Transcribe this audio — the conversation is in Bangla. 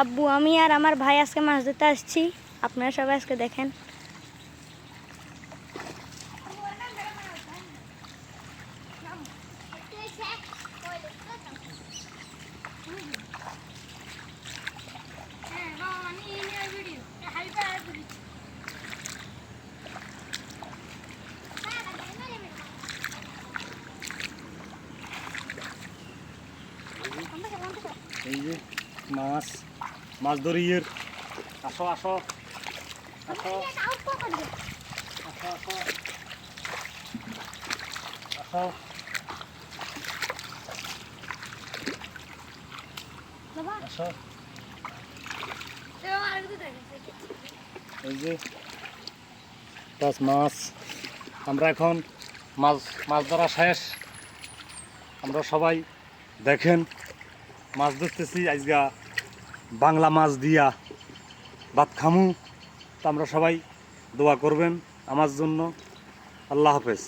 আব্বু, আমি আর আমার ভাই আজকে মাছ ধরতে আসছি। আপনারা সবাই আজকে দেখেন। এই যে মাছ মাছ ধরিয়ে আসো আসো আসো আসো আসো আসো আসো এই যে মাছ আমরা এখন মাছ মাছ ধরা শেষ। আমরা সবাই দেখেন মাছ ধরতেছি আজগা বাংলা মাছ দিয়া ভাত খামু। তো আমরা সবাই দোয়া করবেন আমার জন্য। আল্লাহ হাফেজ।